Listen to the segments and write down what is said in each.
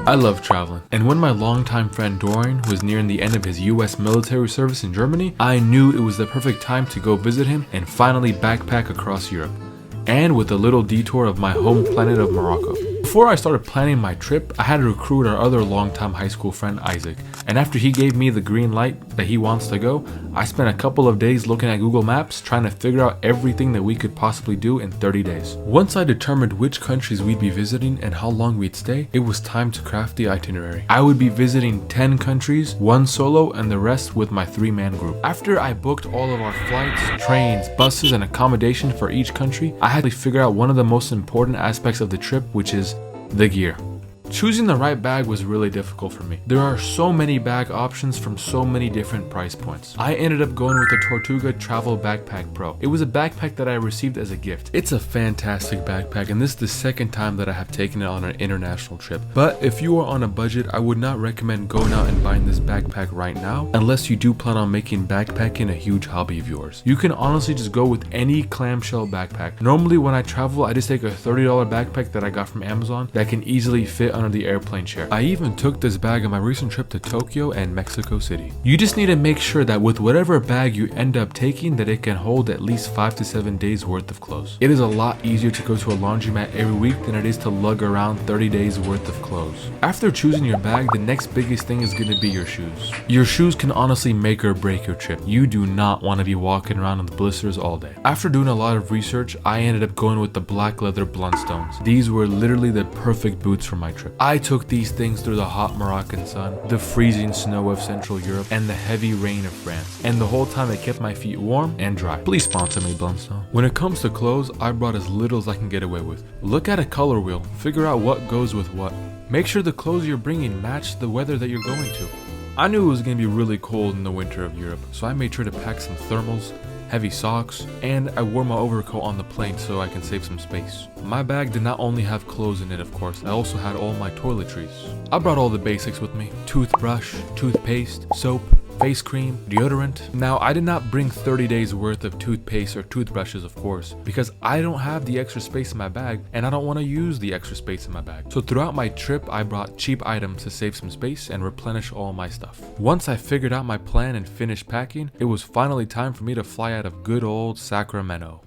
I love traveling, and when my longtime friend Dorian was nearing the end of his US military service in Germany, I knew it was the perfect time to go visit him and finally backpack across Europe, and with a little detour of my home planet of Morocco. Before I started planning my trip, I had to recruit our other longtime high school friend Isaac, and after he gave me the green light that he wants to go, I spent a couple of days looking at Google Maps trying to figure out everything that we could possibly do in 30 days. Once I determined which countries we'd be visiting and how long we'd stay, it was time to craft the itinerary. I would be visiting 10 countries, 1 solo and the rest with my 3-man group. After I booked all of our flights, trains, buses and accommodation for each country, I had to figure out one of the most important aspects of the trip, which is the gear. Choosing the right bag was really difficult for me. There are so many bag options from so many different price points. I ended up going with the Tortuga Travel Backpack Pro. It was a backpack that I received as a gift. It's a fantastic backpack, and this is the second time that I have taken it on an international trip. But if you are on a budget, I would not recommend going out and buying this backpack right now, unless you do plan on making backpacking a huge hobby of yours. You can honestly just go with any clamshell backpack. Normally when I travel, I just take a $30 backpack that I got from Amazon that can easily fit under the airplane chair. I even took this bag on my recent trip to Tokyo and Mexico City. You just need to make sure that with whatever bag you end up taking, that it can hold at least 5 to 7 days worth of clothes. It is a lot easier to go to a laundromat every week than it is to lug around 30 days worth of clothes. After choosing your bag, the next biggest thing is going to be your shoes. Your shoes can honestly make or break your trip. You do not want to be walking around with blisters all day. After doing a lot of research, I ended up going with the black leather Blundstones. These were literally the perfect boots for my trip. I took these things through the hot Moroccan sun, the freezing snow of Central Europe, and the heavy rain of France, and the whole time they kept my feet warm and dry. Please sponsor me, Blundstone. When it comes to clothes, I brought as little as I can get away with. Look at a color wheel, figure out what goes with what. Make sure the clothes you're bringing match the weather that you're going to. I knew it was going to be really cold in the winter of Europe, so I made sure to pack some thermals, heavy socks, and I wore my overcoat on the plane so I can save some space. My bag did not only have clothes in it, of course, I also had all my toiletries. I brought all the basics with me: toothbrush, toothpaste, soap, face cream, deodorant. Now, I did not bring 30 days worth of toothpaste or toothbrushes, of course, because I don't have the extra space in my bag and I don't want to use the extra space in my bag. So throughout my trip, I brought cheap items to save some space and replenish all my stuff. Once I figured out my plan and finished packing, it was finally time for me to fly out of good old Sacramento.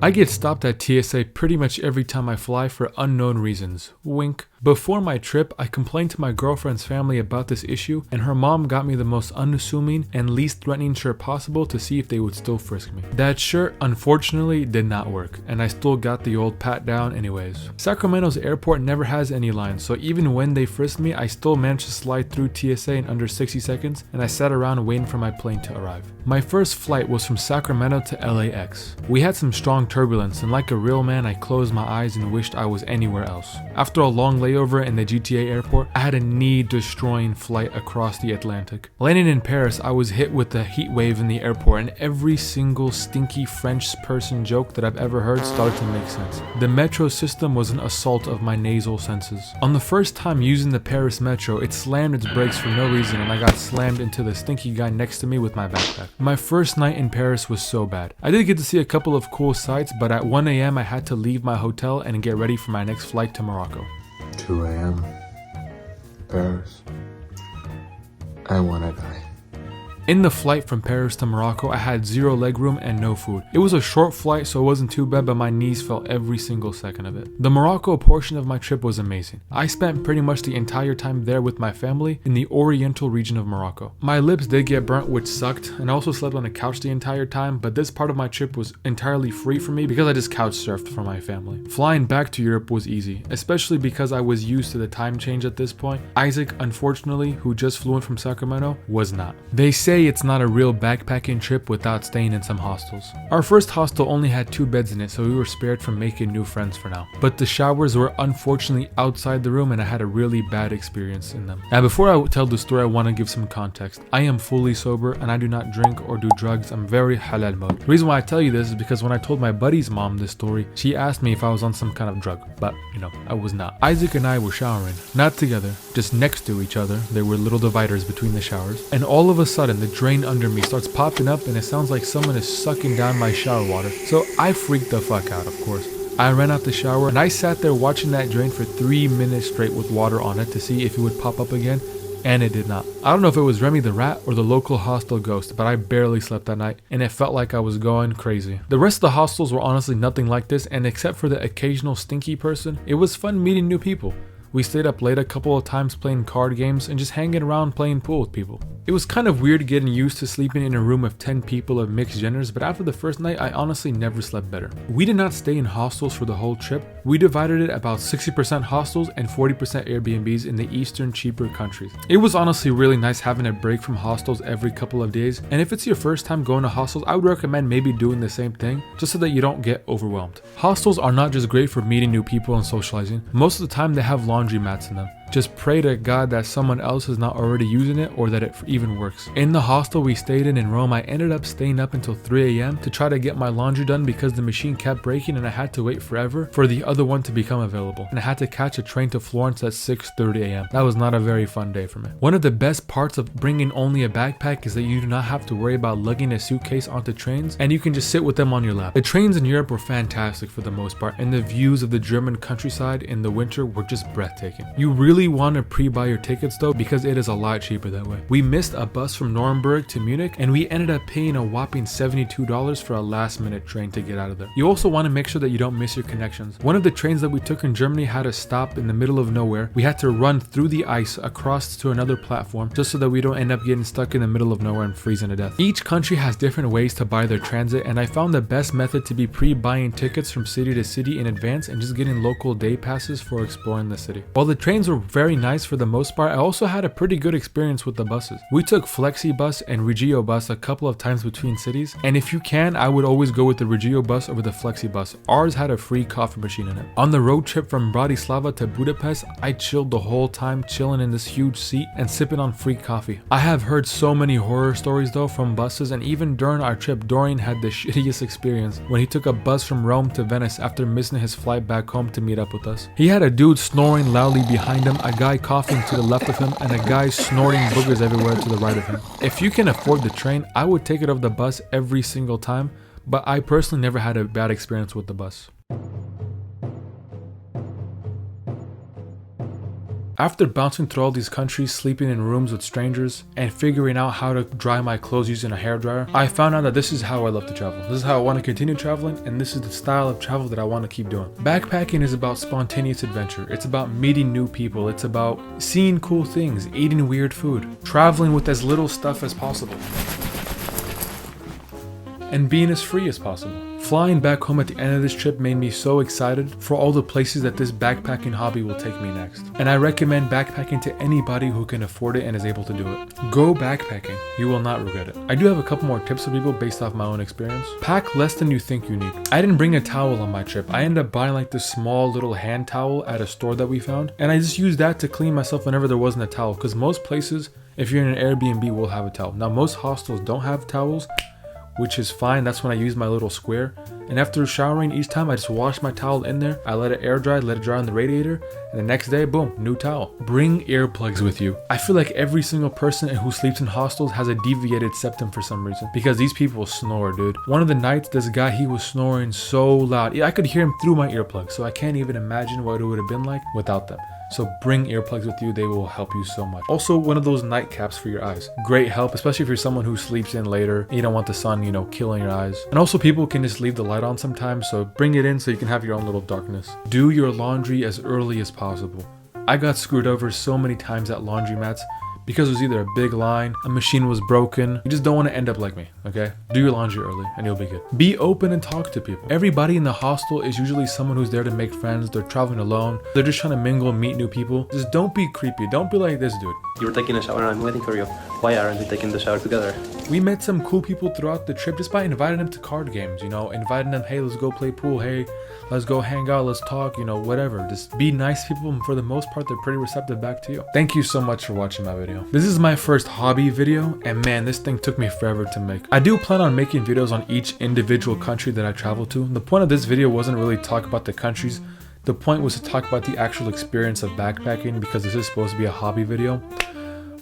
I get stopped at TSA pretty much every time I fly for unknown reasons. Wink. Before my trip, I complained to my girlfriend's family about this issue, and her mom got me the most unassuming and least threatening shirt possible to see if they would still frisk me. That shirt unfortunately did not work, and I still got the old pat down anyways. Sacramento's airport never has any lines, so even when they frisked me, I still managed to slide through TSA in under 60 seconds, and I sat around waiting for my plane to arrive. My first flight was from Sacramento to LAX. We had some strong turbulence, and like a real man, I closed my eyes and wished I was anywhere else. After a long layover in the GTA airport, I had a knee-destroying flight across the Atlantic. Landing in Paris, I was hit with a heat wave in the airport, and every single stinky French person joke that I've ever heard started to make sense. The metro system was an assault of my nasal senses. On the first time using the Paris metro, it slammed its brakes for no reason, and I got slammed into the stinky guy next to me with my backpack. My first night in Paris was so bad. I did get to see a couple of cool sights, but at 1 AM I had to leave my hotel and get ready for my next flight to Morocco. 2 AM, Paris. I wanna die. In the flight from Paris to Morocco, I had 0 legroom and no food. It was a short flight, so it wasn't too bad, but my knees felt every single second of it. The Morocco portion of my trip was amazing. I spent pretty much the entire time there with my family in the oriental region of Morocco. My lips did get burnt, which sucked, and I also slept on the couch the entire time, but this part of my trip was entirely free for me because I just couch surfed for my family. Flying back to Europe was easy, especially because I was used to the time change at this point. Isaac, unfortunately, who just flew in from Sacramento, was not. They say it's not a real backpacking trip without staying in some hostels. Our first hostel only had 2 beds in it, so we were spared from making new friends for now. But the showers were unfortunately outside the room and I had a really bad experience in them. Now before I tell the story, I want to give some context. I am fully sober and I do not drink or do drugs. I'm very halal mode. The reason why I tell you this is because when I told my buddy's mom this story, she asked me if I was on some kind of drug, but I was not. Isaac and I were showering, not together, just next to each other. There were little dividers between the showers, and all of a sudden the drain under me starts popping up and it sounds like someone is sucking down my shower water. So I freaked the fuck out, of course. I ran out the shower and I sat there watching that drain for 3 minutes straight with water on it to see if it would pop up again, and it did not. I don't know if it was Remy the rat or the local hostel ghost, but I barely slept that night and it felt like I was going crazy. The rest of the hostels were honestly nothing like this, and except for the occasional stinky person, it was fun meeting new people. We stayed up late a couple of times playing card games and just hanging around playing pool with people. It was kind of weird getting used to sleeping in a room of 10 people of mixed genders, but after the first night, I honestly never slept better. We did not stay in hostels for the whole trip. We divided it about 60% hostels and 40% Airbnbs in the eastern, cheaper countries. It was honestly really nice having a break from hostels every couple of days, and if it's your first time going to hostels, I would recommend maybe doing the same thing, just so that you don't get overwhelmed. Hostels are not just great for meeting new people and socializing. Most of the time they have laundry mats in them. Just pray to God that someone else is not already using it or that it even works. In the hostel we stayed in Rome, I ended up staying up until 3 a.m. to try to get my laundry done because the machine kept breaking and I had to wait forever for the other one to become available. And I had to catch a train to Florence at 6:30 a.m. That was not a very fun day for me. One of the best parts of bringing only a backpack is that you do not have to worry about lugging a suitcase onto trains, and you can just sit with them on your lap. The trains in Europe were fantastic for the most part, and the views of the German countryside in the winter were just breathtaking. You really want to pre-buy your tickets though, because it is a lot cheaper that way. We missed a bus from Nuremberg to Munich and we ended up paying a whopping $72 for a last minute train to get out of there. You also want to make sure that you don't miss your connections. One of the trains that we took in Germany had a stop in the middle of nowhere. We had to run through the ice across to another platform just so that we don't end up getting stuck in the middle of nowhere and freezing to death. Each country has different ways to buy their transit, and I found the best method to be pre-buying tickets from city to city in advance and just getting local day passes for exploring the city. While the trains were very nice for the most part, I also had a pretty good experience with the buses. We took Flexi bus and Regio bus a couple of times between cities, and if you can, I would always go with the Regio bus over the Flexi bus. Ours had a free coffee machine in it. On the road trip from Bratislava to Budapest, I chilled the whole time, chilling in this huge seat and sipping on free coffee. I have heard so many horror stories though from buses, and even during our trip, Dorian had the shittiest experience when he took a bus from Rome to Venice after missing his flight back home to meet up with us. He had a dude snoring loudly behind him, a guy coughing to the left of him, and a guy snorting boogers everywhere to the right of him. If you can afford the train, I would take it over the bus every single time, but I personally never had a bad experience with the bus. After bouncing through all these countries, sleeping in rooms with strangers, and figuring out how to dry my clothes using a hairdryer, I found out that this is how I love to travel. This is how I want to continue traveling, and this is the style of travel that I want to keep doing. Backpacking is about spontaneous adventure. It's about meeting new people. It's about seeing cool things, eating weird food, traveling with as little stuff as possible, and being as free as possible. Flying back home at the end of this trip made me so excited for all the places that this backpacking hobby will take me next. And I recommend backpacking to anybody who can afford it and is able to do it. Go backpacking. You will not regret it. I do have a couple more tips for people based off my own experience. Pack less than you think you need. I didn't bring a towel on my trip. I ended up buying like this small little hand towel at a store that we found, and I just used that to clean myself whenever there wasn't a towel, because most places, if you're in an Airbnb, will have a towel. Now most hostels don't have towels, which is fine. That's when I use my little square. And after showering each time, I just wash my towel in there. I let it air dry, let it dry on the radiator, and the next day, boom, new towel. Bring earplugs with you. I feel like every single person who sleeps in hostels has a deviated septum for some reason, because these people snore, dude. One of the nights, this guy, he was snoring so loud. I could hear him through my earplugs, so I can't even imagine what it would have been like without them. So bring earplugs with you, they will help you so much. Also, one of those night caps for your eyes. Great help, especially if you're someone who sleeps in later. You don't want the sun, killing your eyes. And also, people can just leave the light on sometimes, so bring it in so you can have your own little darkness. Do your laundry as early as possible. I got screwed over so many times at laundromats because it was either a big line, a machine was broken. You just don't want to end up like me, okay? Do your laundry early and you'll be good. Be open and talk to people. Everybody in the hostel is usually someone who's there to make friends. They're traveling alone. They're just trying to mingle, meet new people. Just don't be creepy. Don't be like this dude. You're taking a shower and I'm waiting for you. Why aren't we taking the shower together? We met some cool people throughout the trip just by inviting them to card games, inviting them, hey, let's go play pool, hey, let's go hang out, let's talk, whatever. Just be nice people, and for the most part, they're pretty receptive back to you. Thank you so much for watching my video. This is my first hobby video, and man, this thing took me forever to make. I do plan on making videos on each individual country that I travel to. The point of this video wasn't really to talk about the countries. The point was to talk about the actual experience of backpacking, because this is supposed to be a hobby video.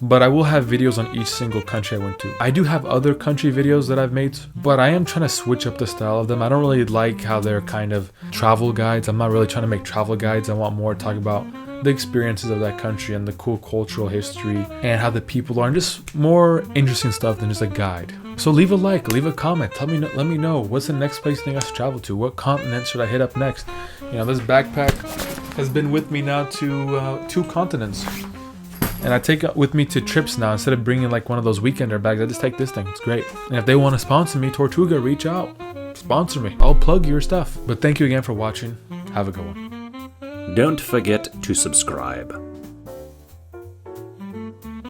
but I will have videos on each single country I went to. I do have other country videos that I've made, but I am trying to switch up the style of them. I don't really like how they're kind of travel guides. I'm not really trying to make travel guides. I want more to talk about the experiences of that country and the cool cultural history and how the people are, and just more interesting stuff than just a guide. So leave a like, leave a comment, let me know what's the next place you think I should travel to. What continent should I hit up next? You know, this backpack has been with me now to 2 continents, and I take it with me to trips now. Instead of bringing like one of those weekender bags, I just take this thing. It's great. And if they want to sponsor me, Tortuga, reach out, sponsor me. I'll plug your stuff. But thank you again for watching. Have a good one. Don't forget to subscribe.